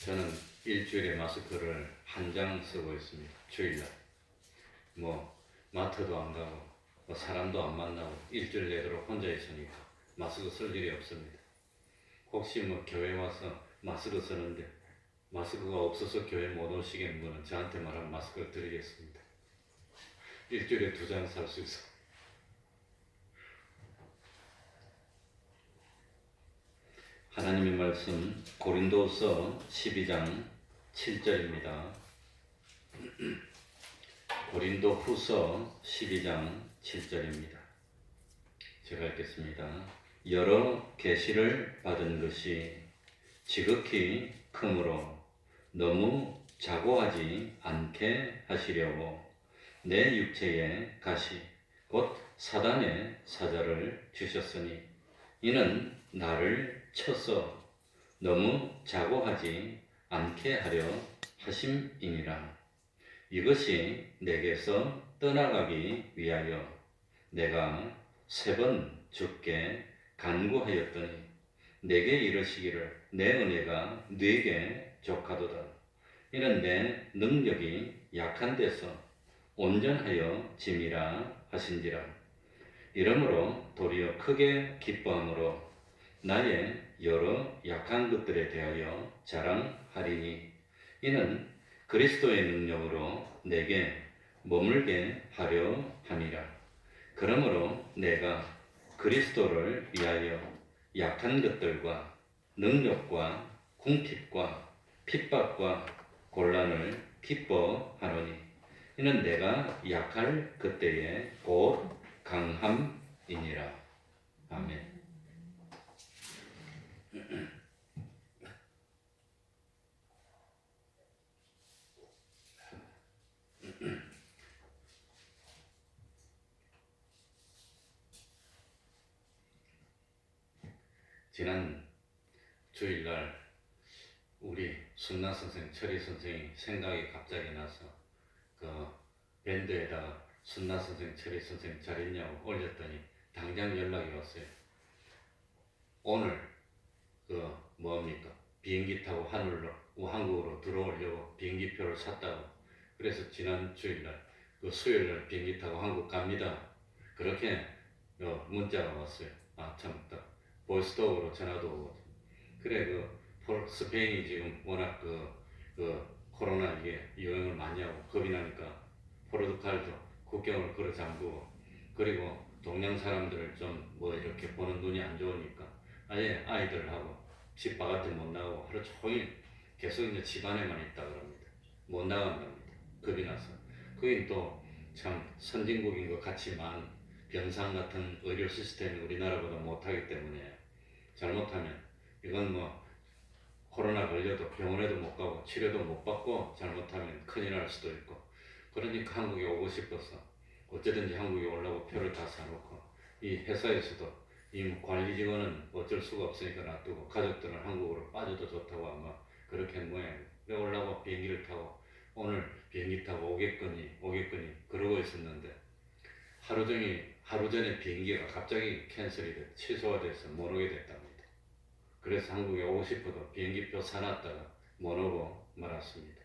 저는 일주일에 마스크를 한 장 쓰고 있습니다. 주일날. 마트도 안 가고, 사람도 안 만나고, 일주일 내도록 혼자 있으니까 마스크 쓸 일이 없습니다. 혹시 교회 와서 마스크 쓰는데, 마스크가 없어서 교회 못 오시겠는 분은 저한테 말한 마스크를 드리겠습니다. 일주일에 2장 살 수 있어. 하나님의 말씀 고린도서 12장 7절입니다. 고린도 후서 12장 7절입니다. 제가 읽겠습니다. 여러 계시를 받은 것이 지극히 크므로 너무 자고하지 않게 하시려고 내 육체에 가시 곧 사단의 사자를 주셨으니 이는 나를 쳐서 너무 자고하지 않게 하려 하심이니라. 이것이 내게서 떠나가기 위하여 내가 3번 주께 간구하였더니 내게 이르시기를 내 은혜가 네게 족하도다. 이는 내 능력이 약한 데서 온전하여 짐이라 하신지라. 이러므로 도리어 크게 기뻐함으로 나의 여러 약한 것들에 대하여 자랑하리니 이는 그리스도의 능력으로 내게 머물게 하려 함이라. 그러므로 내가 그리스도를 위하여 약한 것들과 능력과 궁핍과 핍박과 곤란을 기뻐하노니 이는 내가 약할 그때에 곧 강함이니라. 아멘. 지난 주일날 우리 순나 선생, 철희 선생이 생각이 갑자기 나서 밴드에다가 순나 선생, 철희 선생 잘 있냐고 올렸더니 당장 연락이 왔어요. 오늘 비행기 타고 한국으로 들어오려고 비행기표를 샀다고. 그래서 지난 주일날 수요일날 비행기 타고 한국 갑니다. 그렇게 문자가 왔어요. 참 보이스톡으로 전화도 오고. 그래 스페인이 지금 워낙 코로나 이게 유행을 많이 하고 겁이 나니까 포르투갈도 국경을 걸어 잠그고, 그리고 동양 사람들을 좀 이렇게 보는 눈이 안 좋으니까 아예 아이들하고 집 바깥에 못 나가고 하루 종일 계속 이제 집 안에만 있다 그럽니다. 못 나간답니다. 겁이 나서. 거긴 또 참 선진국인 것 같지만 병상 같은 의료 시스템이 우리나라보다 못하기 때문에 잘못하면 이건 코로나 걸려도 병원에도 못 가고 치료도 못 받고 잘못하면 큰일 날 수도 있고, 그러니까 한국에 오고 싶어서 어쩌든지 한국에 오려고 표를 다 사놓고, 이 회사에서도 이 관리 직원은 어쩔 수가 없으니까 놔두고 가족들은 한국으로 빠져도 좋다고 아마 그렇게 한 모양이에요. 그래 오려고 비행기를 타고 오늘 비행기 타고 오겠거니 그러고 있었는데 하루 전에 비행기가 갑자기 캔슬이 돼 취소가 돼서 못 오게 됐답니다. 그래서 한국에 오고 싶어도 비행기표 사놨다가 못 오고 말았습니다.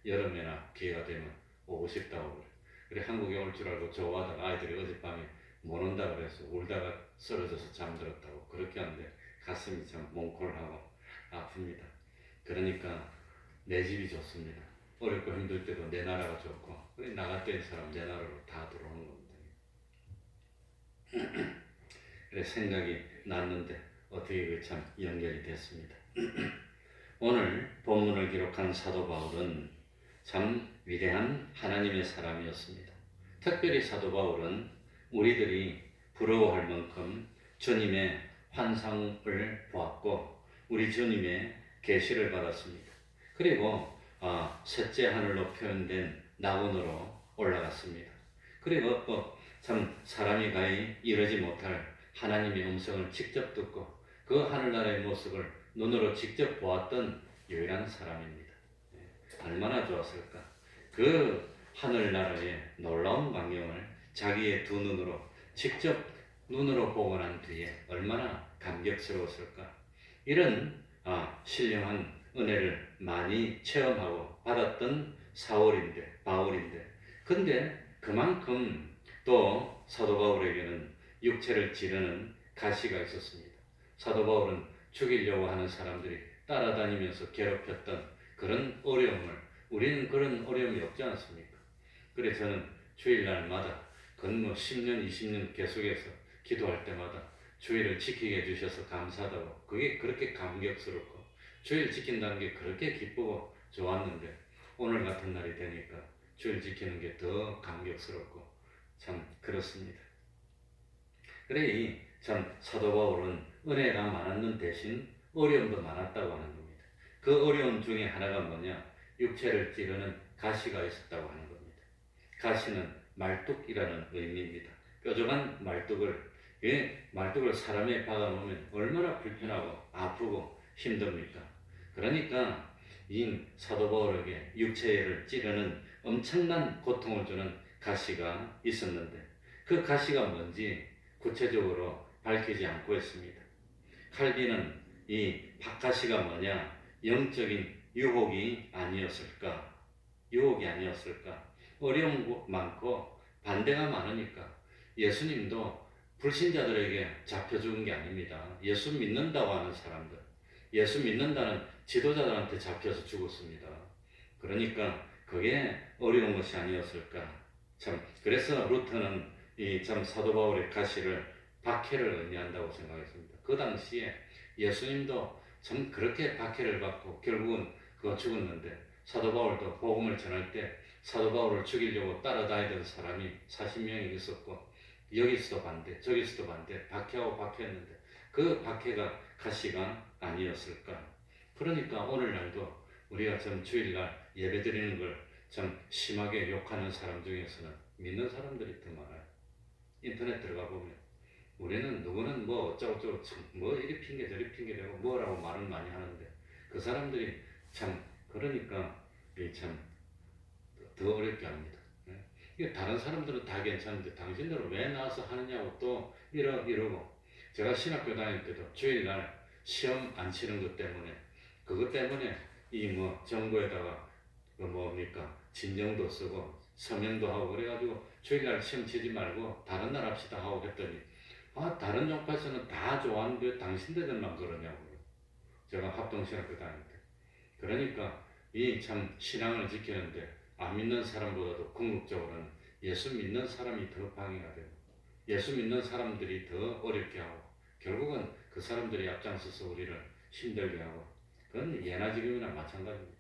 여름에나 기회가 되면 오고 싶다고 그래. 그래 한국에 올 줄 알고 좋아하다가 아이들이 어젯밤에 못 온다 그래서 울다가 쓰러져서 잠들었다고. 그렇게 하는데 가슴이 참 몽콜하고 아픕니다. 그러니까 내 집이 좋습니다. 어렵고 힘들 때도 내 나라가 좋고, 그래 나갈 때는 사람 내 나라로 다 들어오는 겁니다. 그래 생각이 났는데 어떻게 참 연결이 됐습니다. 오늘 본문을 기록한 사도 바울은 참 위대한 하나님의 사람이었습니다. 특별히 사도 바울은 우리들이 부러워할 만큼 주님의 환상을 보았고 우리 주님의 계시를 받았습니다. 그리고 셋째 하늘로 표현된 낙원으로 올라갔습니다. 그리고 참 사람이 가히 이르지 못할 하나님의 음성을 직접 듣고 그 하늘나라의 모습을 눈으로 직접 보았던 유일한 사람입니다. 얼마나 좋았을까. 그 하늘나라의 놀라운 광경을 자기의 두 눈으로 직접 눈으로 보고 난 뒤에 얼마나 감격스러웠을까. 이런 신령한 은혜를 많이 체험하고 받았던 바울인데 근데 그만큼 또 사도 바울에게는 육체를 찌르는 가시가 있었습니다. 사도 바울은 죽이려고 하는 사람들이 따라다니면서 괴롭혔던 그런 어려움을, 우리는 그런 어려움이 없지 않습니까? 그래서 저는 주일날마다 건뭐 10년, 20년 계속해서 기도할 때마다 주일을 지키게 해주셔서 감사하다고, 그게 그렇게 감격스럽고 주일 지킨다는 게 그렇게 기쁘고 좋았는데 오늘 같은 날이 되니까 주일 지키는 게 더 감격스럽고 참 그렇습니다. 그래 참 사도 바울은 은혜가 많았는 대신 어려움도 많았다고 하는 겁니다. 그 어려움 중에 하나가 뭐냐? 육체를 찌르는 가시가 있었다고 하는 겁니다. 가시는 말뚝이라는 의미입니다. 뾰족한 말뚝을 사람에 박아놓으면 얼마나 불편하고 아프고 힘듭니까? 그러니까 이 사도 바울에게 육체를 찌르는 엄청난 고통을 주는 가시가 있었는데 그 가시가 뭔지 구체적으로 밝히지 않고 있습니다. 칼빈은 이 박가시가 뭐냐? 영적인 유혹이 아니었을까? 유혹이 아니었을까? 어려움 많고 반대가 많으니까 예수님도 불신자들에게 잡혀 죽은 게 아닙니다. 예수 믿는다고 하는 사람들, 예수 믿는다는 지도자들한테 잡혀서 죽었습니다. 그러니까 그게 어려운 것이 아니었을까? 참 그래서 루터는 이 참 사도 바울의 가시를 박해를 의미한다고 생각했습니다. 그 당시에 예수님도 참 그렇게 박해를 받고 결국은 그거 죽었는데 사도 바울도 복음을 전할 때 사도 바울을 죽이려고 따라다니던 사람이 40명이 있었고 여기서도 반대 저기서도 반대 박해하고 박해했는데 그 박해가 가시가 아니었을까. 그러니까 오늘날도 우리가 참 주일날 예배드리는 걸 참 심하게 욕하는 사람 중에서는 믿는 사람들이 더 많아요. 인터넷 들어가 보면 우리는 누구는 뭐 어쩌고저쩌고 뭐 이리 핑계 저리 핑계 대고 뭐라고 말을 많이 하는데 그 사람들이 참 그러니까 참 더 어렵게 합니다. 이게 다른 사람들은 다 괜찮은데 당신들은 왜 나와서 하느냐고 또 이러고 제가 신학교 다닐 때도 주일날 시험 안 치는 것 때문에 그것 때문에 이 뭐 정부에다가 그 뭡니까 진정도 쓰고 서명도 하고 그래가지고 주일날 시험 치지 말고 다른 날 합시다 하고 했더니 다른 종파에서는 다 좋아하는데 당신들만 그러냐고요. 제가 합동신학교 다닐 때. 그러니까 이 참 신앙을 지키는데 안 믿는 사람보다도 궁극적으로는 예수 믿는 사람이 더 방해가 되고 예수 믿는 사람들이 더 어렵게 하고 결국은 그 사람들이 앞장서서 우리를 힘들게 하고 그건 예나 지금이나 마찬가지입니다.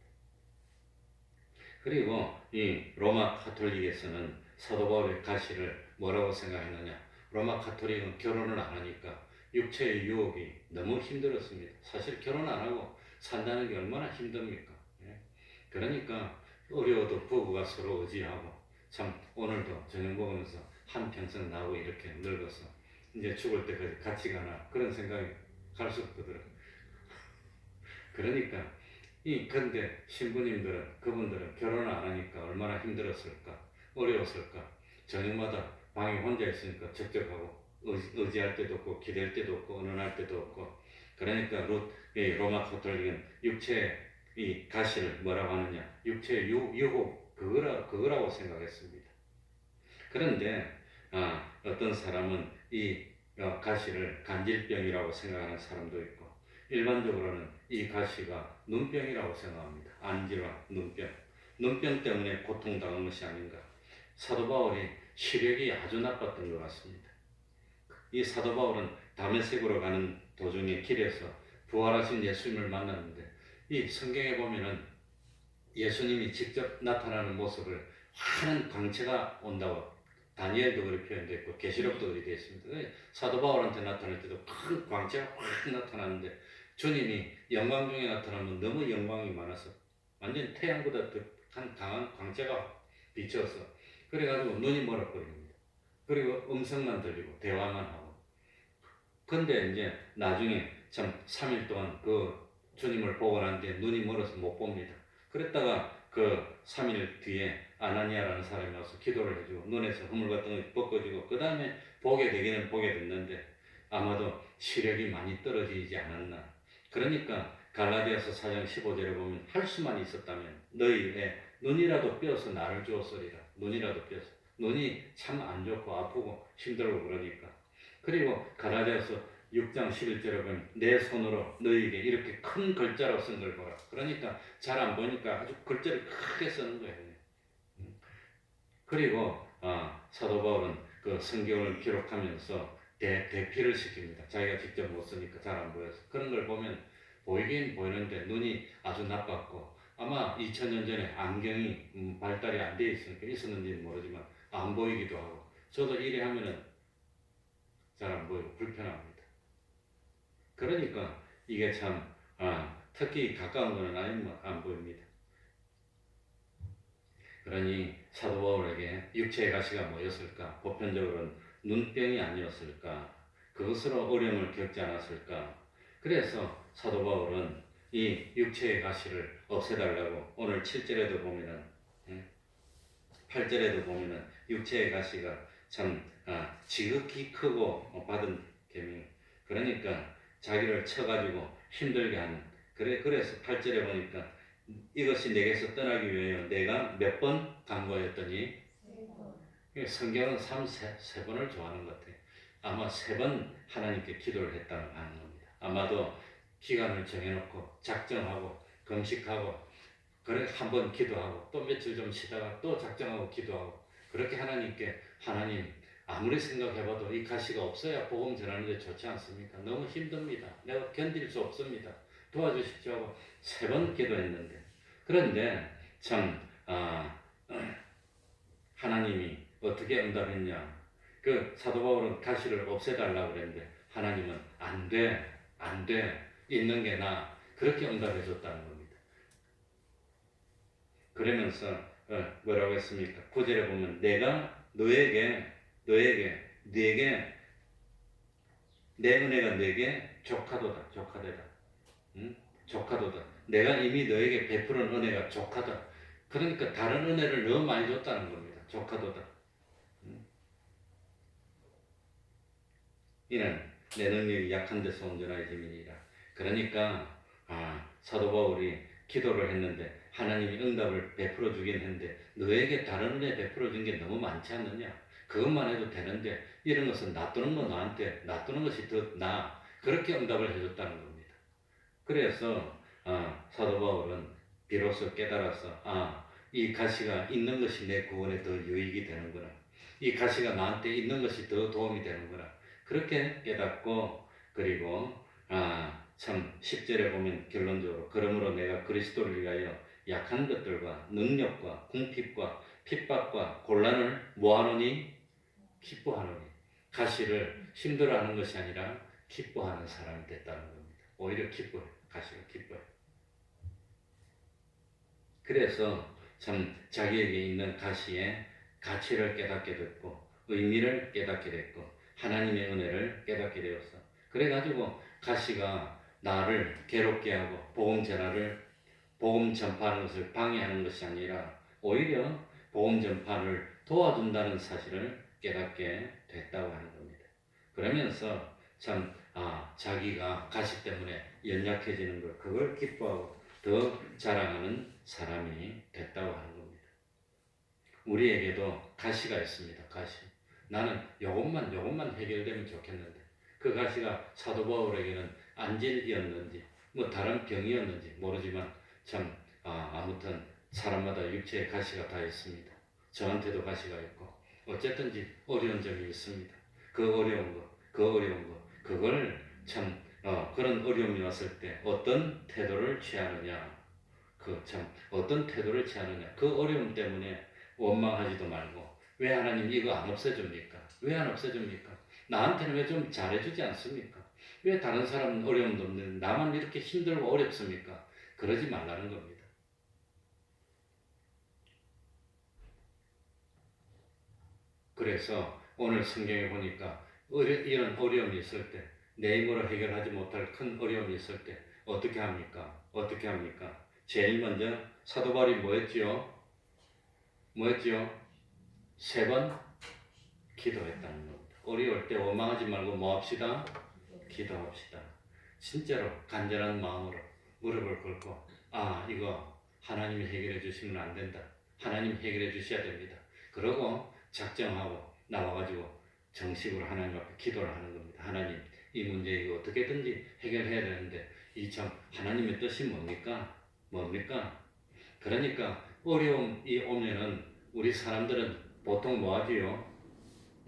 그리고 이 로마 카톨릭에서는 사도 바울의 가시를 뭐라고 생각했느냐? 로마 카톨릭은 결혼을 안 하니까 육체의 유혹이 너무 힘들었습니다. 사실 결혼 안 하고 산다는 게 얼마나 힘듭니까? 예? 그러니까 어려워도 부부가 서로 의지하고 참 오늘도 저녁 먹으면서 한평생 나고 이렇게 늙어서 이제 죽을 때까지 같이 가나 그런 생각이 갈 수 없거든요. 그러니까 근데 신부님들은 그분들은 결혼을 안 하니까 얼마나 힘들었을까 어려웠을까. 저녁마다 방에 혼자 있으니까 적적하고 의지할 때도 없고 기댈 때도 없고 의논할 때도 없고 그러니까 로마 카톨릭은 육체의 이 가시를 뭐라고 하느냐 육체의 유혹 그거라고 생각했습니다. 그런데 어떤 사람은 이 가시를 간질병이라고 생각하는 사람도 있고 일반적으로는 이 가시가 눈병이라고 생각합니다. 안질환, 눈병 때문에 고통당한 것이 아닌가. 사도 바울이 시력이 아주 나빴던 것 같습니다. 이 사도 바울은 다메섹으로 가는 도중에 길에서 부활하신 예수님을 만났는데 이 성경에 보면은 예수님이 직접 나타나는 모습을 환한 광채가 온다고 다니엘도 그렇게 표현되어 있고 계시록도 그렇게 되어 있습니다. 사도 바울한테 나타날 때도 큰 광채가 확 나타나는데 주님이 영광 중에 나타나면 너무 영광이 많아서 완전 태양보다 더 강한 광채가 비쳐서 그래가지고 눈이 멀어버립니다. 그리고 음성만 들리고 대화만 하고 근데 이제 나중에 참 3일 동안 그 주님을 보고 난 뒤에 눈이 멀어서 못 봅니다. 그랬다가 그 3일 뒤에 아나니아라는 사람이 와서 기도를 해주고 눈에서 흐물 같은 거 벗겨지고 그 다음에 보게 되기는 보게 됐는데 아마도 시력이 많이 떨어지지 않았나. 그러니까 갈라디아서 4장 15절에 보면 할 수만 있었다면 너희의 눈이라도 뼈어서 나를 주었으리라. 눈이라도 뼈어서. 눈이 참 안 좋고 아프고 힘들고 그러니까. 그리고 갈라디아서 6장 11절에 보면 내 손으로 너희에게 이렇게 큰 글자로 쓴 걸 보라. 그러니까 잘 안 보니까 아주 글자를 크게 쓰는 거예요. 그리고 사도 바울은 그 성경을 기록하면서 대피를 시킵니다. 자기가 직접 못 쓰니까 잘 안 보여서. 그런 걸 보면 보이긴 보이는데 눈이 아주 나빴고 아마 2000년 전에 안경이 발달이 안 돼 있으니까 있었는지는 모르지만 안 보이기도 하고 저도 이래 하면은 잘 안 보이고 불편합니다. 그러니까 이게 참 특히 가까운 거는 아니면 안 보입니다. 그러니 사도 바울에게 육체의 가시가 뭐였을까? 보편적으로는 눈병이 아니었을까? 그것으로 어려움을 겪지 않았을까? 그래서 사도 바울은 이 육체의 가시를 없애달라고 오늘 7절에도 보면은 8절에도 보면은 육체의 가시가 참 지극히 크고 받은 계명. 그러니까 자기를 쳐가지고 힘들게 하는. 그래서 8절에 보니까 이것이 내게서 떠나기 위하여 내가 몇 번 간구하였더니 성경은 세 번을 좋아하는 것 같아요. 아마 3번 하나님께 기도를 했다는 겁니다. 아마도 기간을 정해놓고 작정하고 금식하고 그래 한 번 기도하고 또 며칠 좀 쉬다가 또 작정하고 기도하고 그렇게 하나님께 하나님 아무리 생각해봐도 이 가시가 없어야 복음 전하는데 좋지 않습니까? 너무 힘듭니다. 내가 견딜 수 없습니다. 도와주십시오 하고 3번 기도했는데 그런데 참 하나님이 어떻게 응답했냐? 그 사도 바울은 가시를 없애달라고 그랬는데 하나님은 안 돼, 있는 게 나. 그렇게 응답해 줬다는 겁니다. 그러면서 뭐라고 했습니까? 9절에 보면 내가 너에게 내 은혜가 내게 조카도다. 응? 조카도다. 내가 이미 너에게 베푸는 은혜가 조카다. 그러니까 다른 은혜를 너무 많이 줬다는 겁니다. 조카도다. 이는 내 능력이 약한 데서 온전하게 짐이니라. 그러니까 사도 바울이 기도를 했는데 하나님이 응답을 베풀어 주긴 했는데 너에게 다른 은혜 베풀어 준 게 너무 많지 않느냐? 그것만 해도 되는데 이런 것은 놔두는 거 나한테 놔두는 것이 더 나아. 그렇게 응답을 해줬다는 겁니다. 그래서 사도 바울은 비로소 깨달아서 이 가시가 있는 것이 내 구원에 더 유익이 되는구나. 이 가시가 나한테 있는 것이 더 도움이 되는구나. 그렇게 깨닫고 그리고 참 10절에 보면 결론적으로 그러므로 내가 그리스도를 위하여 약한 것들과 능력과 궁핍과 핍박과 곤란을 뭐하노니? 기뻐하노니. 가시를 힘들어하는 것이 아니라 기뻐하는 사람이 됐다는 겁니다. 오히려 기뻐해. 가시가 기뻐해. 그래서 참 자기에게 있는 가시의 가치를 깨닫게 됐고 의미를 깨닫게 됐고 하나님의 은혜를 깨닫게 되었어. 그래가지고 가시가 나를 괴롭게 하고 복음 전파하는 것을 방해하는 것이 아니라 오히려 복음 전파를 도와준다는 사실을 깨닫게 됐다고 하는 겁니다. 그러면서 참 자기가 가시 때문에 연약해지는 걸 그걸 기뻐하고 더 자랑하는 사람이 됐다고 하는 겁니다. 우리에게도 가시가 있습니다. 가시. 나는 요것만 해결되면 좋겠는데 그 가시가 사도 바울에게는 안질이었는지 뭐 다른 병이었는지 모르지만 참 아무튼 사람마다 육체에 가시가 다 있습니다. 저한테도 가시가 있고 어쨌든지 어려운 점이 있습니다. 그 어려운 거 그걸 참 그런 어려움이 왔을 때 어떤 태도를 취하느냐 어떤 태도를 취하느냐 그 어려움 때문에 원망하지도 말고 왜 하나님 이거 안 없애줍니까? 왜 안 없애줍니까? 나한테는 왜 좀 잘해주지 않습니까? 왜 다른 사람은 어려움도 없는데 나만 이렇게 힘들고 어렵습니까? 그러지 말라는 겁니다. 그래서 오늘 성경에 보니까 이런 어려움이 있을 때 내 힘으로 해결하지 못할 큰 어려움이 있을 때 어떻게 합니까? 제일 먼저 사도 바울이 뭐 했지요? 3번 기도했다는 겁니다. 어려울 때 원망하지 말고 뭐 합시다? 기도합시다. 진짜로 간절한 마음으로 무릎을 꿇고 이거 하나님이 해결해 주시면 안 된다. 하나님 해결해 주셔야 됩니다. 그러고 작정하고 나와가지고 정식으로 하나님 앞에 기도를 하는 겁니다. 하나님 이 문제 이거 어떻게든지 해결해야 되는데 이 참 하나님의 뜻이 뭡니까? 그러니까 어려움이 오면은 우리 사람들은 보통 뭐 하지요?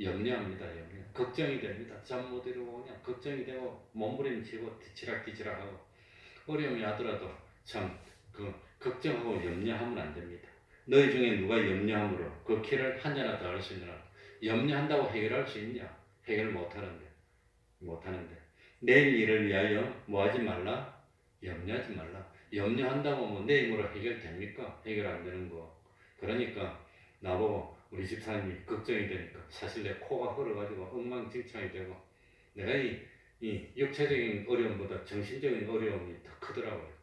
염려합니다. 걱정이 됩니다. 잠 못 이루고 그냥 걱정이 되고 몸부림치고 뒤치락뒤치락하고 어려움이 하더라도 참 그 걱정하고 염려하면 안 됩니다. 너희 중에 누가 염려함으로 그 키를 한잔하다 할 수 있느냐? 염려한다고 해결할 수 있냐? 해결 못하는데 내일 일을 위하여 뭐 하지 말라? 염려하지 말라. 염려한다고 뭐 내일모레 해결됩니까? 해결 안 되는 거. 그러니까 나보고 우리 집사님이 걱정이 되니까 사실 내 코가 흘러가지고 엉망진창이 되고 내가 이 육체적인 어려움보다 정신적인 어려움이 더 크더라고요.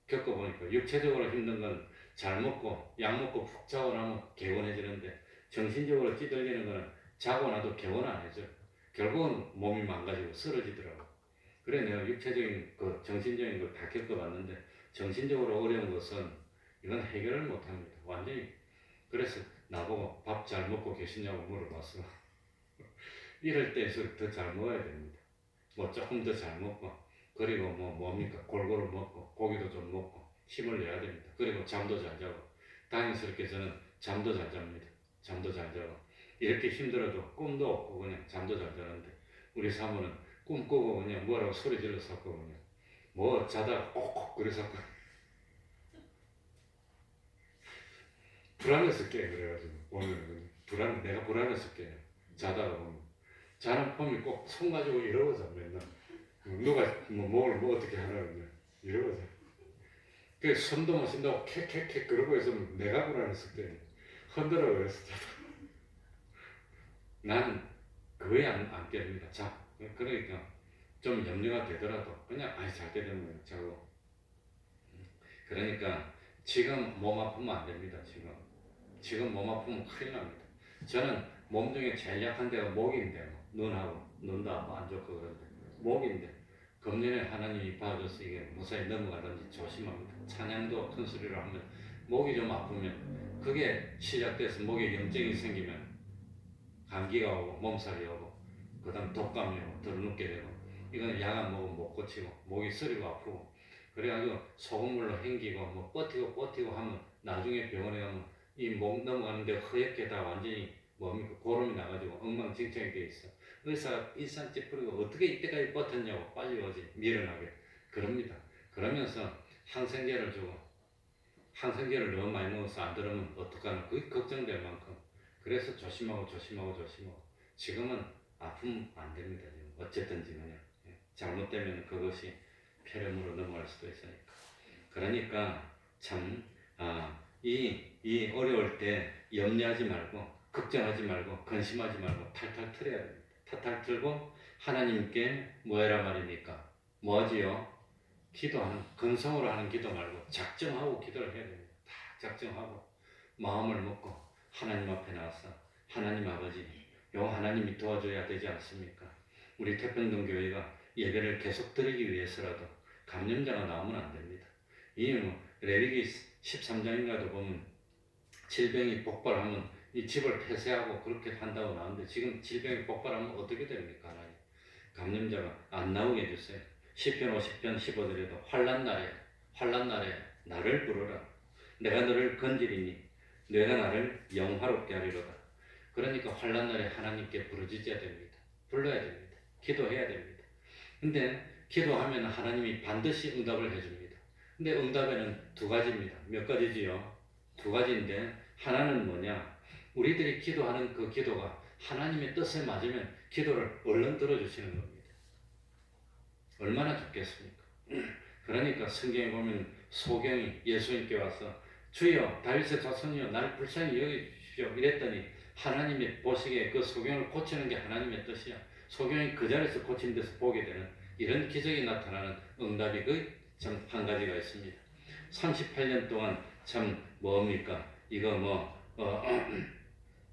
겪어보니까 육체적으로 힘든 건 잘 먹고 약 먹고 푹 자고 나면 개운해지는데 정신적으로 찌들리는 거는 자고 나도 개운 안 해져요. 결국은 몸이 망가지고 쓰러지더라고. 그래 내가 육체적인 그 정신적인 걸 다 겪어봤는데 정신적으로 어려운 것은 이건 해결을 못합니다. 완전히. 그래서 나보고 밥 잘 먹고 계시냐고 물어봤어. 이럴 때일수록 더 잘 먹어야 됩니다. 뭐 조금 더 잘 먹고 그리고 뭡니까 골고루 먹고 고기도 좀 먹고 힘을 내야 됩니다. 그리고 잠도 잘 자고 다행스럽게 저는 잠도 잘 잡니다. 잠도 잘 자고 이렇게 힘들어도 꿈도 없고 그냥 잠도 잘 자는데 우리 사모는 꿈 꾸고 그냥 뭐라고 소리 질러서 고 그냥 뭐 자다가 꼭꼭 그래서 불안해서 깨 그래가지고 오늘 내가 불안해서 깨 자다가 보면 자는 폼이 꼭 손 가지고 이러고 자 맨날 누가 뭘 어떻게 하라고 이러고 자. 그 손도 못 쓴다고 캐캐캐 그러고 있으면 내가 불안해서 깨 흔들어 그래서 자다. 나는 거의 안 깹니다. 자 그러니까 좀 염려가 되더라도 그냥 잘 때 되면 자고. 그러니까 지금 몸 아프면 안 됩니다. 지금 몸 아프면 큰일 납니다. 저는 몸 중에 제일 약한 데가 목인데 눈도 안 좋고 그런데 목인데 금년에 하나님이 봐줘서 이게 무사히 넘어가든지 조심합니다. 찬양도 큰 소리로 하면 목이 좀 아프면 그게 시작돼서 목에 염증이 생기면 감기가 오고 몸살이 오고 그 다음 독감이 오고 더 눕게 되고 이건 약안 먹으면 못 고치고 목이 쓰리고 아프고 그래가지고 소금물로 헹기고 뭐 버티고 하면 나중에 병원에 가면 이 목 넘어가는데 허옇게 다 완전히 고름이 나가지고 엉망진창이 돼 있어. 의사가 일산 찌푸리고 어떻게 이때까지 버텼냐고 빨리 오지 미련하게 그럽니다. 그러면서 항생제를 주고 항생제를 너무 많이 먹어서 안 들으면 어떡하나 그게 걱정될 만큼 그래서 조심하고 지금은 아프면 안 됩니다. 어쨌든지 그냥 잘못되면 그것이 폐렴으로 넘어갈 수도 있으니까. 그러니까 참 이 어려울 때 염려하지 말고 걱정하지 말고 근심하지 말고 탈탈 털어야 됩니다. 탈탈 털고 하나님께 뭐해라 말입니까? 뭐하지요? 기도하는 근성으로 하는 기도 말고 작정하고 기도를 해야 됩니다. 다 작정하고 마음을 먹고 하나님 앞에 나와서 하나님 아버지 요 하나님이 도와줘야 되지 않습니까? 우리 태평동 교회가 예배를 계속 드리기 위해서라도 감염자가 나오면 안 됩니다. 이 레위기 13장인가도 보면 질병이 폭발하면 이 집을 폐쇄하고 그렇게 한다고 나오는데 지금 질병이 폭발하면 어떻게 됩니까? 하나님 감염자가 안 나오게 해주세요. 시편 50편 15절에도 환난 날에 나를 부르라 내가 너를 건지리니 내가 나를 영화롭게 하리로다. 그러니까 환난 날에 하나님께 부르짖어야 됩니다. 불러야 됩니다. 기도해야 됩니다. 근데 기도하면 하나님이 반드시 응답을 해줍니다. 근데 응답에는 두 가지입니다. 몇 가지지요? 두 가지인데 하나는 뭐냐? 우리들이 기도하는 그 기도가 하나님의 뜻에 맞으면 기도를 얼른 들어주시는 겁니다. 얼마나 좋겠습니까? 그러니까 성경에 보면 소경이 예수님께 와서 주여 다윗의 자손이여 나를 불쌍히 여기주십시오 이랬더니 하나님이 보시기에 그 소경을 고치는 게 하나님의 뜻이야. 소경이 그 자리에서 고친 데서 보게 되는 이런 기적이 나타나는 응답이 참 한 가지가 있습니다. 38년 동안 참 뭡니까 이거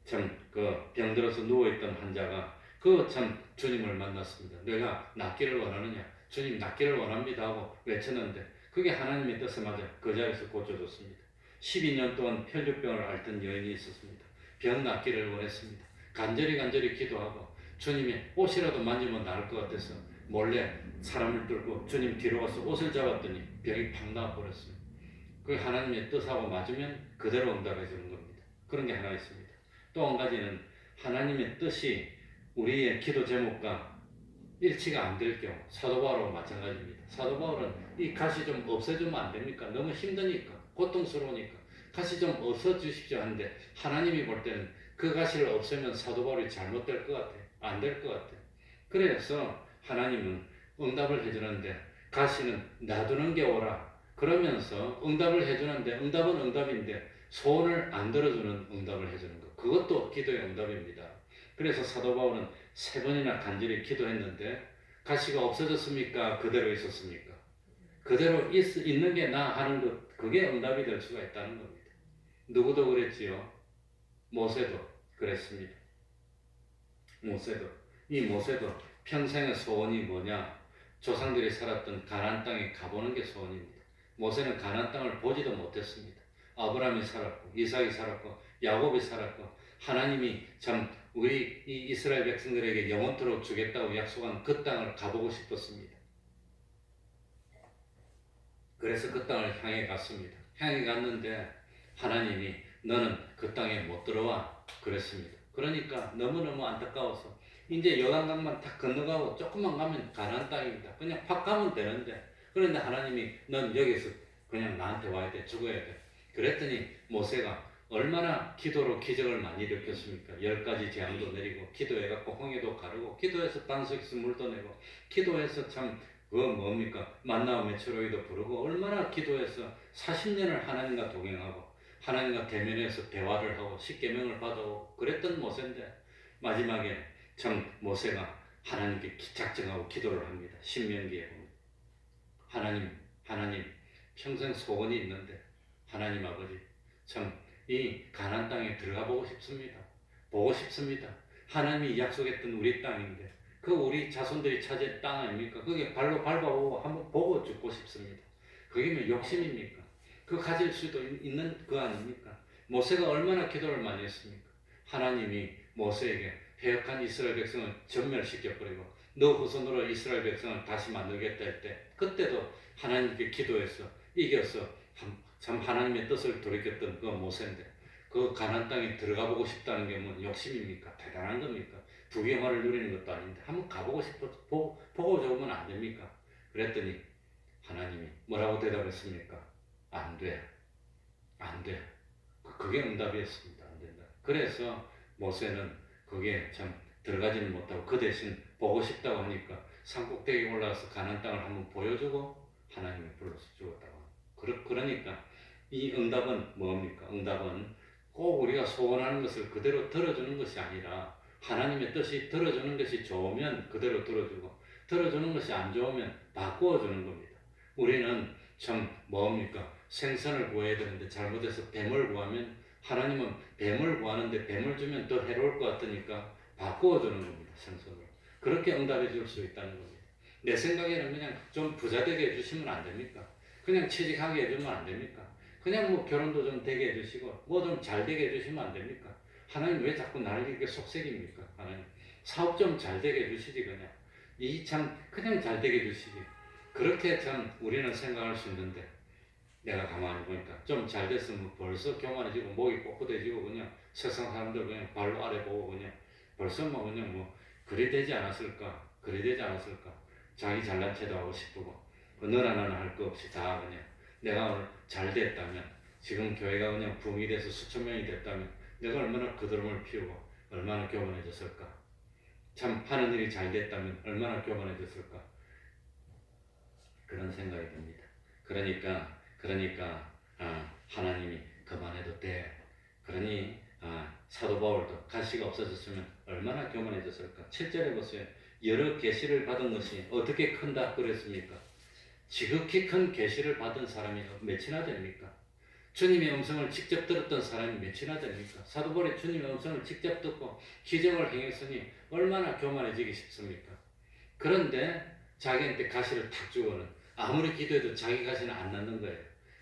참 그 병들어서 누워있던 환자가 그 참 주님을 만났습니다. 내가 낫기를 원하느냐? 주님 낫기를 원합니다 하고 외쳤는데 그게 하나님의 뜻에 맞아 그 자리에서 고쳐줬습니다. 12년 동안 혈류병을 앓던 여인이 있었습니다. 병 낫기를 원했습니다. 간절히 기도하고 주님이 옷이라도 만지면 나을 것 같아서 몰래 사람을 뚫고 주님 뒤로 가서 옷을 잡았더니 병이 팍 나와버렸어요. 그 하나님의 뜻하고 맞으면 그대로 응답해 주는 겁니다. 그런 게 하나 있습니다. 또 한 가지는 하나님의 뜻이 우리의 기도 제목과 일치가 안 될 경우 사도 바울하고 마찬가지입니다. 사도 바울은 이 가시 좀 없애주면 안 됩니까? 너무 힘드니까 고통스러우니까 가시 좀 없어주십시오 하는데 하나님이 볼 때는 그 가시를 없애면 사도 바울이 잘못될 것 같아요. 안 될 것 같아요. 그래서 하나님은 응답을 해주는데 가시는 놔두는 게 오라 그러면서 응답을 해주는데 응답은 응답인데 소원을 안 들어주는 응답을 해주는 것 그것도 기도의 응답입니다. 그래서 사도 바울은 3번이나 간절히 기도했는데 가시가 없어졌습니까? 그대로 있었습니까? 그대로 있는 게 나 하는 것 그게 응답이 될 수가 있다는 겁니다. 누구도 그랬지요. 모세도 그랬습니다. 이 모세도 평생의 소원이 뭐냐? 조상들이 살았던 가나안 땅에 가보는 게 소원입니다. 모세는 가나안 땅을 보지도 못했습니다. 아브라함이 살았고 이삭이 살았고 야곱이 살았고 하나님이 참 우리 이 이스라엘 백성들에게 영원토록 주겠다고 약속한 그 땅을 가보고 싶었습니다. 그래서 그 땅을 향해 갔습니다. 향해 갔는데 하나님이 너는 그 땅에 못 들어와 그랬습니다. 그러니까 너무너무 안타까워서 이제 요단강만 딱 건너가고 조금만 가면 가나안 땅입니다. 그냥 확 가면 되는데 그런데 하나님이 넌 여기서 그냥 나한테 와야 돼 죽어야 돼. 그랬더니 모세가 얼마나 기도로 기적을 많이 일으켰습니까? 10가지 재앙도 내리고 기도해갖고 홍해도 가르고 기도해서 땅속에서 물도 내고 기도해서 참 그거 뭡니까? 만나와 메추라기도 부르고 얼마나 기도해서 40년을 하나님과 동행하고 하나님과 대면해서 대화를 하고 십계명을 받아오고 그랬던 모세인데 마지막에 참 모세가 하나님께 작정하고 기도를 합니다. 신명기에 보면 하나님 평생 소원이 있는데 하나님 아버지 참 이 가나안 땅에 들어가 보고 싶습니다. 보고 싶습니다. 하나님이 약속했던 우리 땅인데 그 우리 자손들이 차지한 땅 아닙니까? 그게 발로 밟아보고 한번 보고 죽고 싶습니다. 그게 뭐 욕심입니까? 그 가질 수도 있는 그 아닙니까? 모세가 얼마나 기도를 많이 했습니까? 하나님이 모세에게 해역한 이스라엘 백성을 전멸시켜버리고 너 후손으로 이스라엘 백성을 다시 만들겠다 할 때 그때도 하나님께 기도해서 이겨서 참 하나님의 뜻을 돌이켰던 그 모세인데 그 가나안 땅에 들어가 보고 싶다는 게 뭐 욕심입니까? 대단한 겁니까? 부귀영화를 누리는 것도 아닌데 한번 가보고 싶어서 보고 좋으면 안 됩니까? 그랬더니 하나님이 뭐라고 대답했습니까? 안 돼. 안 돼. 그게 응답이었습니다. 안 된다. 그래서 모세는 그게 참 들어가지는 못하고 그 대신 보고 싶다고 하니까 산꼭대기에 올라와서 가나안 땅을 한번 보여주고 하나님이 불러서 죽었다고. 그러니까 이 응답은 뭡니까? 응답은 꼭 우리가 소원하는 것을 그대로 들어주는 것이 아니라 하나님의 뜻이 들어주는 것이 좋으면 그대로 들어주고 들어주는 것이 안 좋으면 바꾸어 주는 겁니다. 우리는 참 뭡니까? 생선을 구해야 되는데 잘못해서 뱀을 구하면 하나님은 뱀을 구하는데 뱀을 주면 더 해로울 것 같으니까 바꾸어 주는 겁니다. 생선으로. 그렇게 응답해 줄 수 있다는 겁니다. 내 생각에는 그냥 좀 부자 되게 해주시면 안 됩니까? 그냥 취직하게 해주면 안 됩니까? 그냥 뭐 결혼도 좀 되게 해주시고 뭐 좀 잘 되게 해주시면 안 됩니까? 하나님 왜 자꾸 나를 이렇게 속색입니까? 하나님 사업 좀 잘 되게 해주시지 그냥 이 참 그냥 잘 되게 해주시지 그렇게 참 우리는 생각할 수 있는데 내가 가만히 보니까 좀 잘 됐으면 벌써 교만해지고 목이 뻣뻣해지고 그냥 세상 사람들 그냥 발로 아래 보고 그냥 벌써 뭐 그냥 뭐 그리 되지 않았을까 자기 잘난 체도 하고 싶고 너나 나나 할 거 없이 다 그냥 내가 오늘 잘 됐다면 지금 교회가 그냥 붕이 돼서 수천 명이 됐다면 내가 얼마나 그드름을 피우고 얼마나 교만해졌을까 참 하는 일이 잘 됐다면 얼마나 교만해졌을까 그런 생각이 듭니다. 그러니까 하나님이 그만해도 돼. 그러니 사도 바울도 가시가 없어졌으면 얼마나 교만해졌을까. 7절에 보세요. 여러 계시를 받은 것이 어떻게 큰다 그랬습니까? 지극히 큰 계시를 받은 사람이 몇이나 됩니까? 주님의 음성을 직접 들었던 사람이 몇이나 됩니까? 사도 바울이 주님의 음성을 직접 듣고 기적을 행했으니 얼마나 교만해지기 쉽습니까? 그런데 자기한테 가시를 탁 주고는 아무리 기도해도 자기 가시는 안 낳는 거예요.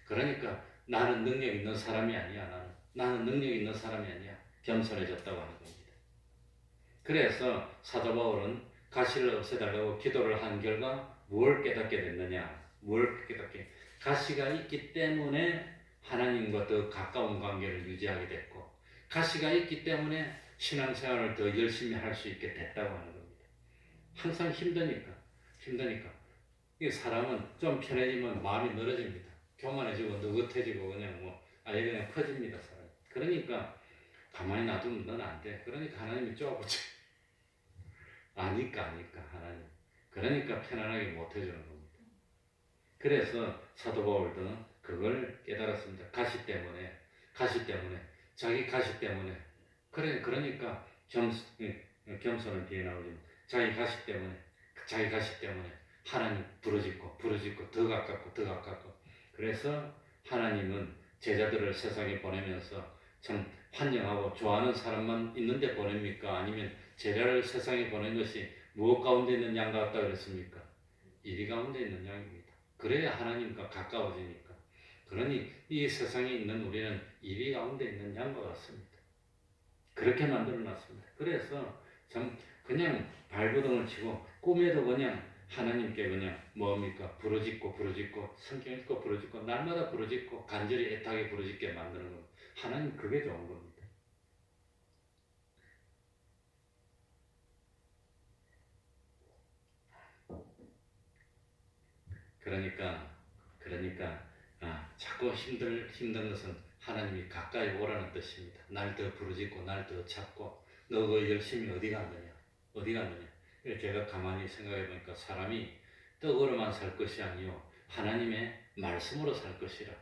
그러니까 나는 능력 있는 사람이 아니야. 나는 능력 있는 사람이 아니야. 겸손해졌다고 하는 겁니다. 그래서 사도 바울은 가시를 없애달라고 기도를 한 결과 무엇을 깨닫게 됐느냐? 무엇을 깨닫게? 가시가 있기 때문에 하나님과 더 가까운 관계를 유지하게 됐고, 가시가 있기 때문에 신앙생활을 더 열심히 할 수 있게 됐다고 하는 겁니다. 항상 힘드니까. 이 사람은 좀 편해지면 마음이 늘어집니다. 교만해지고 느긋해지고 그냥 퍼집니다, 사람. 그러니까 가만히 놔두면 넌 안 돼. 그러니까 하나님이 쪼아붙여. 아니까 하나님. 그러니까 편안하게 못 해주는 겁니다. 그래서 사도 바울도 그걸 깨달았습니다. 가시 때문에 자기 가시 때문에 그러니까 겸손은 뒤에 나오지만 자기 가시 때문에 하나님 부르짖고 더 가깝고 그래서 하나님은 제자들을 세상에 보내면서 참 환영하고 좋아하는 사람만 있는데 보냅니까? 아니면 제자를 세상에 보낸 것이 무엇 가운데 있는 양 같다 그랬습니까? 이리 가운데 있는 양입니다. 그래야 하나님과 가까워지니까. 그러니 이 세상에 있는 우리는 이리 가운데 있는 양과 같습니다. 그렇게 만들어 놨습니다. 그래서 참 그냥 발버둥을 치고 꿈에도 그냥 하나님께 그냥 부르짖고 성경 읽고 부르짖고 날마다 부르짖고 간절히 애타게 부르짖게 만드는 겁니다. 하나님 그게 좋은 겁니다. 그러니까 자꾸 힘든 것은 하나님이 가까이 오라는 뜻입니다. 날 더 부르짖고 날 더 찾고 너 그 열심히 어디 갔느냐? 제가 가만히 생각해 보니까 사람이 떡으로만 살 것이 아니요 하나님의 말씀으로 살 것이라.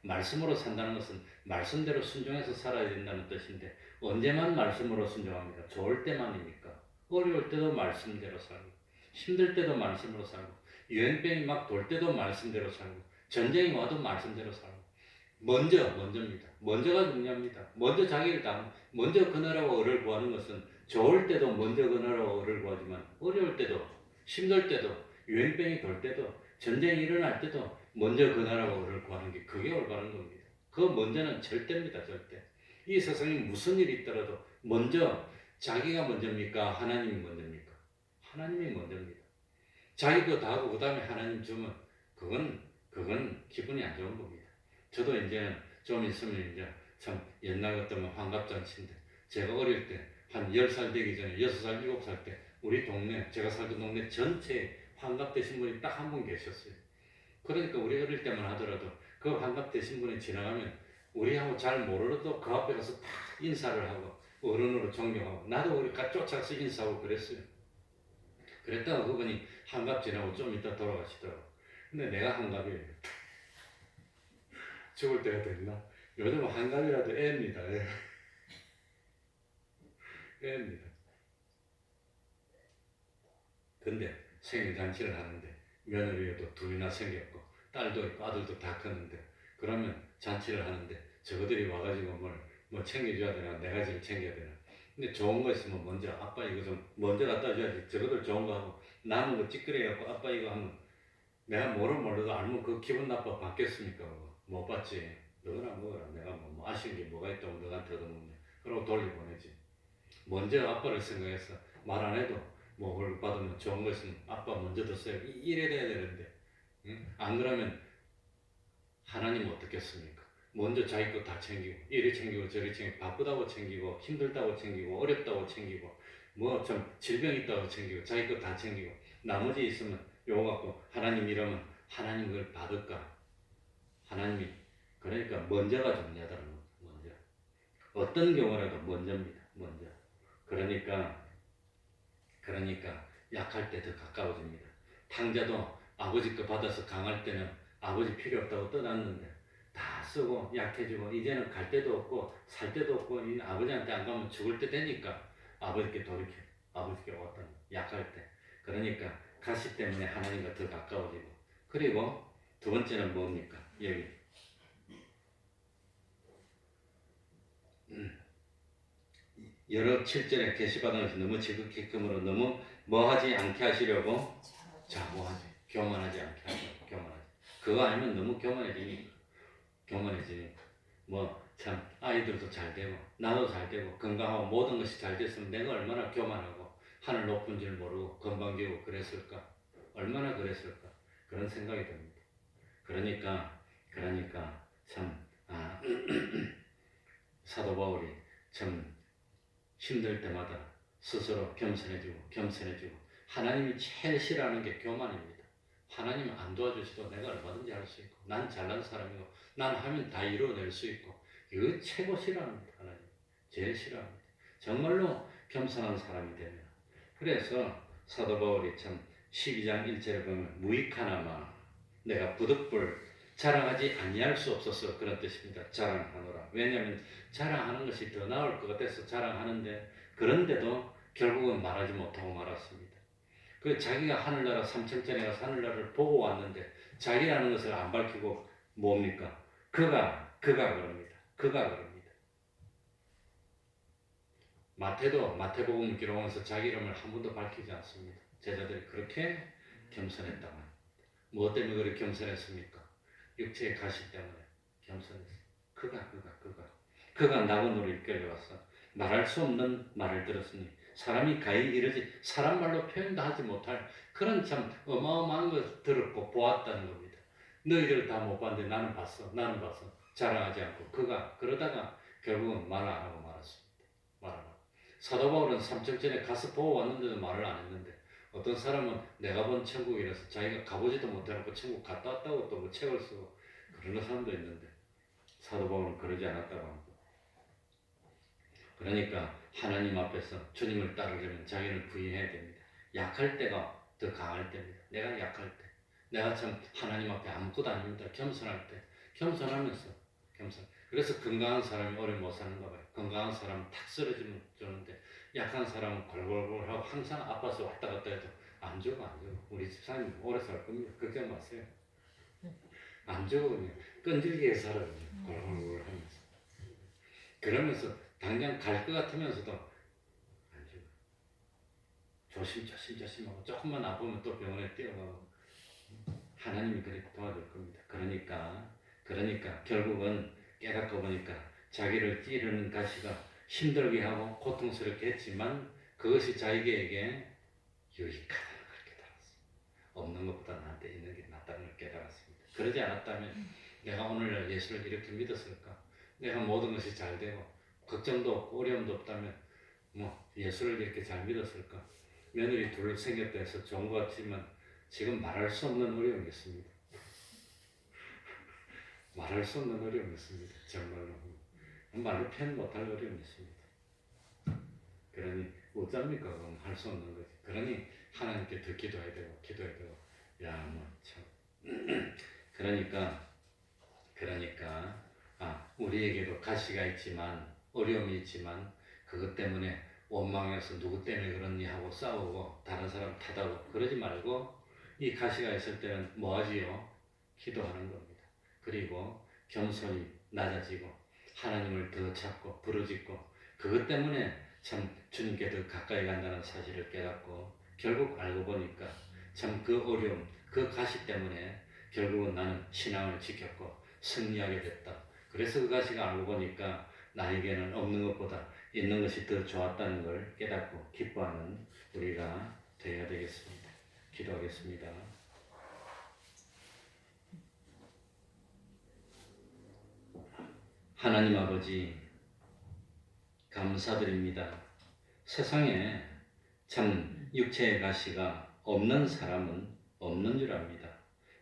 말씀으로 산다는 것은 말씀대로 순종해서 살아야 된다는 뜻인데 언제만 말씀으로 순종합니까? 좋을 때만입니까? 어려울 때도 말씀대로 살고 힘들 때도 말씀으로 살고 유행병이 막 돌 때도 말씀대로 살고 전쟁이 와도 말씀대로 살고 먼저입니다. 먼저가 중요합니다. 먼저 그 나라와 을을 구하는 것은 좋을 때도 먼저 그 나라와 을을 구하지만 어려울 때도 힘들 때도 유행병이 돌 때도 전쟁이 일어날 때도 먼저 그 나라와 을을 구하는 게 그게 올바른 겁니다. 그 먼저는 절대입니다. 절대. 이 세상에 무슨 일이 있더라도 먼저 자기가 먼저입니까? 하나님이 먼저입니까? 하나님이 먼저입니다. 자기 거 다 하고 그 다음에 하나님 주면 그건 기분이 안 좋은 겁니다. 저도 이제 좀 있으면 이제 참 옛날 같으면 환갑잔치인데 제가 어릴 때 한 10살 되기 전에 6살, 7살 때 우리 동네 제가 살던 동네 전체에 환갑 되신 분이 딱 한 분 계셨어요. 그러니까 우리 어릴 때만 하더라도 그 환갑 되신 분이 지나가면 우리하고 잘 모르도 그 앞에 가서 다 인사를 하고 어른으로 존경하고 나도 우리가 쫓아서 인사하고 그랬어요. 그랬다가 그분이 환갑 지나고 좀 이따 돌아가시더라고. 근데 내가 환갑이에요. 죽을 때가 됐나? 요즘 환갑이라도 애입니다. 애입니다. 근데 생일잔치를 하는데 며느리도 둘이나 생겼고 딸도 있고 아들도 다 컸는데 그러면 잔치를 하는데 저거들이 와가지고 뭘 챙겨줘야 되나 내가 제일 챙겨야 되나. 근데 좋은 거 있으면 먼저 아빠 이거 좀 먼저 갖다 줘야지. 저거들 좋은 거 하고 남은 거 찌끄레갖고 아빠 이거 하면 내가 몰라도 알면 그 기분 나빠 받겠습니까? 못 받지. 너나 먹어라. 내가 뭐 아쉬운 게 뭐가 있다고 너한테 얻어먹네. 그러고 돌려보내지. 먼저 아빠를 생각해서 말 안 해도 뭐 월급 받으면 좋은 거 있으면 아빠 먼저 뒀어요. 이래 돼야 되는데. 응? 안 그러면 하나님 어떻겠습니까? 먼저 자기 거 다 챙기고 이리 챙기고 저리 챙기고 바쁘다고 챙기고 힘들다고 챙기고 어렵다고 챙기고 뭐 좀 질병 있다고 챙기고 자기 거 다 챙기고 나머지 있으면 요거 갖고 하나님 이러면 하나님 그걸 받을까? 하나님이 그러니까 먼저가 중요하다는 거죠. 먼저 어떤 경우라도 먼저입니다. 먼저 그러니까 약할 때 더 가까워집니다. 탕자도 아버지 거 받아서 강할 때는 아버지 필요 없다고 떠났는데 다 쓰고 약해지고 이제는 갈 데도 없고 살 데도 없고 아버지한테 안 가면 죽을 때 되니까 아버지께 돌이켜 아버지께 왔다 약할 때 그러니까 가시 때문에 하나님과 더 가까워지고 그리고 두 번째는 뭡니까? 여기 여러 7절에 계시받은 것이 너무 지극히 크므로 너무 뭐하지 않게 하시려고 자고하지, 교만하지 않게 하시려고. 교만하지. 그거 아니면 너무 교만해지니 뭐 참 아이들도 잘 되고 나도 잘 되고 건강하고 모든 것이 잘 됐으면 내가 얼마나 교만하고 하늘 높은 줄 모르고 건방지고 그랬을까. 얼마나 그랬을까. 그런 생각이 듭니다. 그러니까 참 사도 바울이 참 힘들 때마다 스스로 겸손해지고 하나님이 제일 싫어하는 게 교만입니다. 하나님은 안 도와주셔도 내가 얼마든지 할 수 있고 난 잘난 사람이고 난 하면 다 이루어낼 수 있고 이거 최고 싫어합니다. 하나님 제일 싫어합니다. 정말로 겸손한 사람이 되면. 그래서 사도 바울이 참 12장 1절에 보면 무익하나마 내가 부득불 자랑하지 아니할 수 없어서 그런 뜻입니다. 자랑하노라. 왜냐하면 자랑하는 것이 더 나을 것 같아서 자랑하는데 그런데도 결국은 말하지 못하고 말았습니다. 그 자기가 하늘나라 삼천전에 가서 하늘나라를 보고 왔는데 자기라는 것을 안 밝히고 뭡니까? 그가 그럽니다. 그가 그럽니다. 마태도 마태복음 기록하면서 자기 이름을 한 번도 밝히지 않습니다. 제자들이 그렇게 겸손했다고 합니다. 무엇 때문에 그렇게 겸손했습니까? 육체의 가시 때문에 겸손했어요. 그가 낙원으로 이끌려와서 말할 수 없는 말을 들었으니 사람이 가히 이르지 사람 말로 표현도 하지 못할 그런 참 어마어마한 걸 들었고 보았다는 겁니다. 너희들 다 못 봤는데 나는 봤어. 자랑하지 않고 그가 그러다가 결국은 말 안 하고 말았습니다. 말 안 하고. 사도 바울은 삼천전에 가서 보고 왔는데도 말을 안 했는데 어떤 사람은 내가 본 천국이라서 자기가 가보지도 못해놓고 천국 갔다 왔다고 또 뭐 책을 쓰고 그런 사람도 있는데 사도 바울은 그러지 않았다고 합니다. 그러니까 하나님 앞에서 주님을 따르려면 자기를 부인해야 됩니다. 약할 때가 더 강할 때입니다. 내가 약할 때, 내가 참 하나님 앞에 아무것도 아닙니다. 겸손할 때, 겸손하면서 그래서 건강한 사람이 오래 못 사는가 봐요. 건강한 사람은 탁 쓰러지면 주는데 약한 사람은 골골골 하고 항상 아파서 왔다 갔다 해도 안 죽어. 우리 집사님 오래 살 겁니다. 걱정 마세요. 안 죽어 그냥 끈질기게 살아요. 골골골 하면서. 그러면서 당장 갈 것 같으면서도 안 죽어. 조심하고 조금만 아프면 또 병원에 뛰어가고 하나님이 그렇게 도와줄 겁니다. 그러니까 결국은 깨닫고 보니까 자기를 찌르는 가시가 힘들게 하고 고통스럽게 했지만 그것이 자기에게 유익하다는 걸 깨달았어요. 없는 것보다 나한테 있는 게 낫다는 걸 깨달았습니다. 그러지 않았다면 내가 오늘날 예수를 이렇게 믿었을까? 내가 모든 것이 잘 되고 걱정도 없고 어려움도 없다면 뭐 예수를 이렇게 잘 믿었을까? 며느리 둘 생겼다 해서 좋은 것 같지만 지금 말할 수 없는 어려움이 있습니다. 말할 수 없는 어려움이 있습니다. 정말로 말로 표현 못할 어려움이 있습니다. 그러니 어쩝니까? 그럼 할 수 없는 거지. 그러니 하나님께 더 기도해야 되고 야 뭐 참 그러니까 우리에게도 가시가 있지만 어려움이 있지만 그것 때문에 원망해서 누구 때문에 그러니 하고 싸우고 다른 사람 탓하고 그러지 말고 이 가시가 있을 때는 뭐 하지요? 기도하는 겁니다. 그리고 겸손히 낮아지고 하나님을 더 찾고 부르짖고 그것 때문에 참 주님께 더 가까이 간다는 사실을 깨닫고 결국 알고 보니까 참 그 어려움 그 가시 때문에 결국은 나는 신앙을 지켰고 승리하게 됐다. 그래서 그 가시가 알고 보니까 나에게는 없는 것보다 있는 것이 더 좋았다는 걸 깨닫고 기뻐하는 우리가 되어야 되겠습니다. 기도하겠습니다. 하나님 아버지 감사드립니다. 세상에 참 육체의 가시가 없는 사람은 없는 줄 압니다.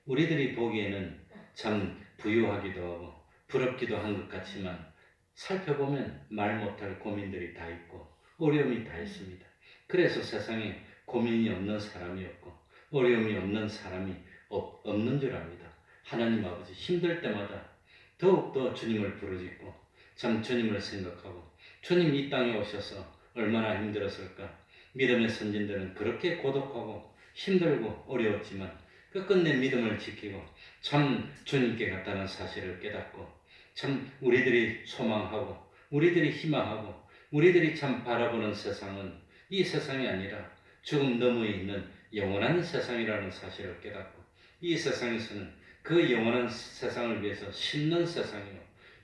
우리들이 보기에는 참 부유하기도 하고 부럽기도 한 것 같지만 살펴보면 말 못할 고민들이 다 있고 어려움이 다 있습니다. 그래서 세상에 고민이 없는 사람이 없고 어려움이 없는 사람이 없는 줄 압니다. 하나님 아버지 힘들 때마다 더욱더 주님을 부르짖고 참 주님을 생각하고 주님 이 땅에 오셔서 얼마나 힘들었을까. 믿음의 선진들은 그렇게 고독하고 힘들고 어려웠지만 끝끝내 믿음을 지키고 참 주님께 갔다는 사실을 깨닫고 참 우리들이 소망하고 우리들이 희망하고 우리들이 참 바라보는 세상은 이 세상이 아니라 죽음 너머에 있는 영원한 세상이라는 사실을 깨닫고, 이 세상에서는 그 영원한 세상을 위해서 심는 세상이요,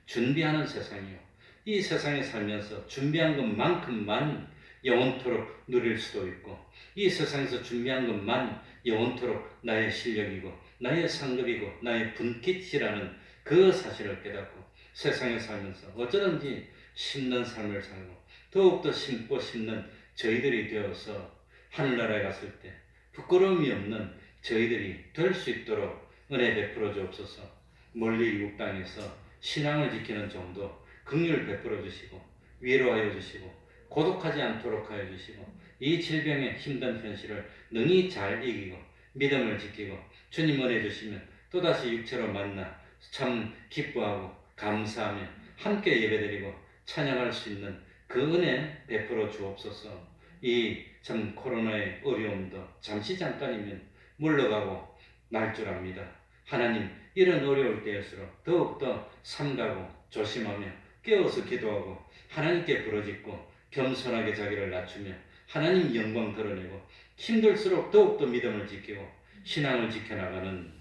준비하는 세상이요, 이 세상에 살면서 준비한 것만큼만 영원토록 누릴 수도 있고, 이 세상에서 준비한 것만 영원토록 나의 실력이고 나의 상급이고 나의 분깃이라는 그 사실을 깨닫고, 세상에 살면서 어쩌든지 심는 삶을 살고 더욱더 심고 심는 저희들이 되어서 하늘나라에 갔을 때 부끄러움이 없는 저희들이 될 수 있도록 은혜 베풀어 주옵소서. 멀리 이국 땅에서 신앙을 지키는 정도 긍휼 베풀어 주시고 위로하여 주시고 고독하지 않도록 하여 주시고, 이 질병의 힘든 현실을 능히 잘 이기고 믿음을 지키고 주님 은혜 주시면 또다시 육체로 만나 참 기뻐하고 감사하며 함께 예배드리고 찬양할 수 있는 그 은혜 베풀어 주옵소서. 이 참 코로나의 어려움도 잠시 잠깐이면 물러가고 날 줄 압니다. 하나님, 이런 어려울 때일수록 더욱더 삼가고 조심하며 깨어서 기도하고 하나님께 부르짖고 겸손하게 자기를 낮추며 하나님 영광 드러내고 힘들수록 더욱더 믿음을 지키고 신앙을 지켜나가는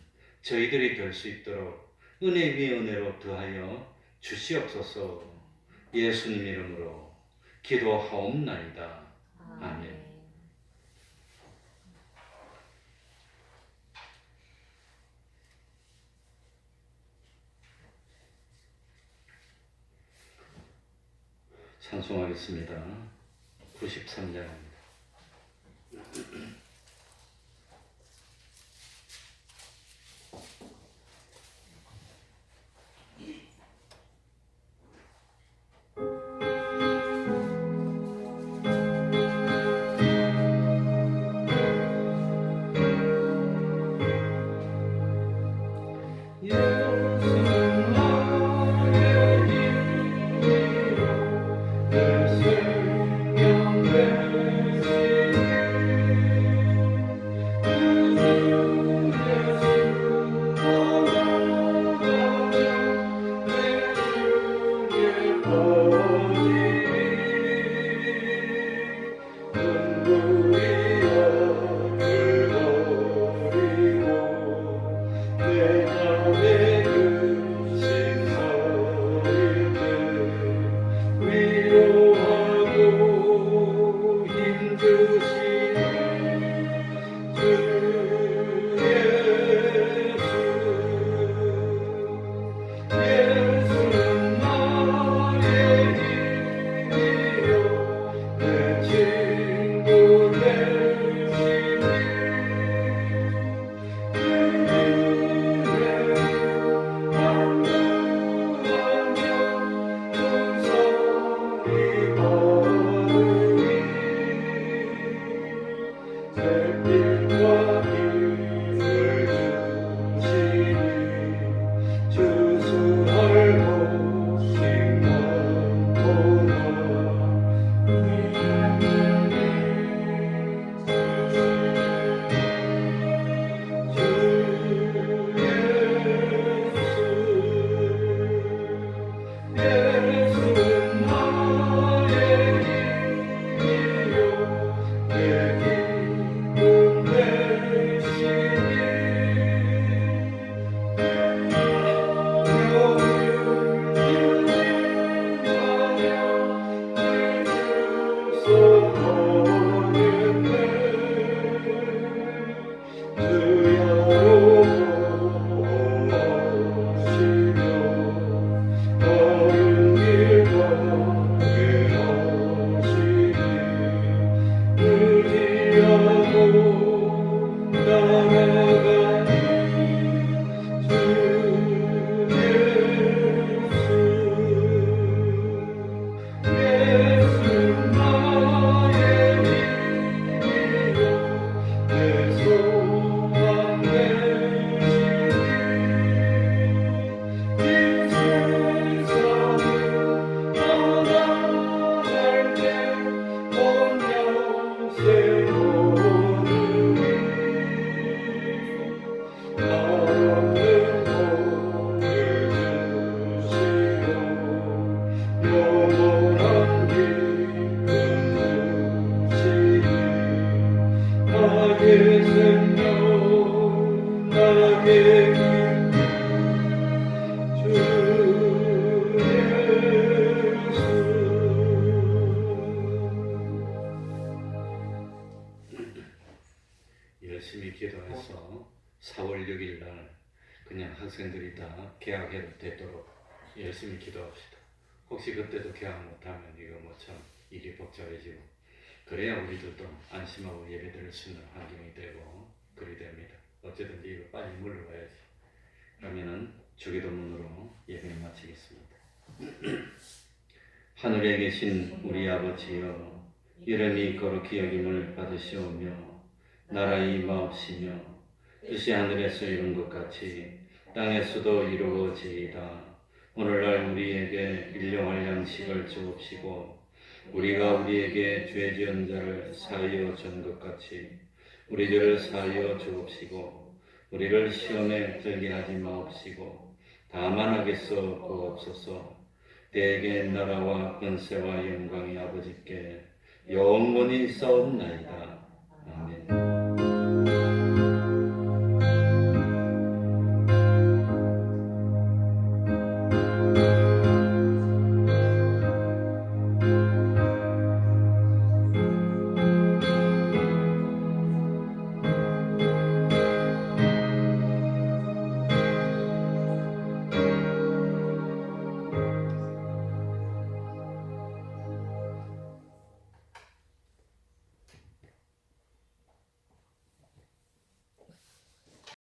저희들이 될 수 있도록 은혜 위에 은혜로 더하여 주시옵소서. 예수님 이름으로 기도하옵나이다. 아멘. 찬송하겠습니다. 93장입니다. 열심히 기도해서 4월 6일 날 그냥 학생들이 다 개학해도 되도록 열심히 기도합시다. 혹시 그때도 개학 못하면 이거 뭐 참 일이 복잡해지고, 그래야 우리들도 안심하고 예배드릴 수 있는 환경이 되고 그리 됩니다. 어쨌든지 이거 빨리 물러가야지. 그러면은 주기도문으로 예배를 마치겠습니다. 하늘에 계신 우리 아버지여, 이름이 거룩히 여김을 받으시오며 나라의 임하옵시며 뜻이 하늘에서 이룬 것 같이 땅에서도 이루어지이다. 오늘날 우리에게 일용할 양식을 주옵시고, 우리가 우리에게 죄 지은 자를 사하여 준 것 같이 우리 죄를 사하여 주옵시고, 우리를 시험에 들게 하지 마옵시고 다만 하게서 구옵소서. 대개 나라와 권세와 영광이 아버지께 영원히 있사옵나이다.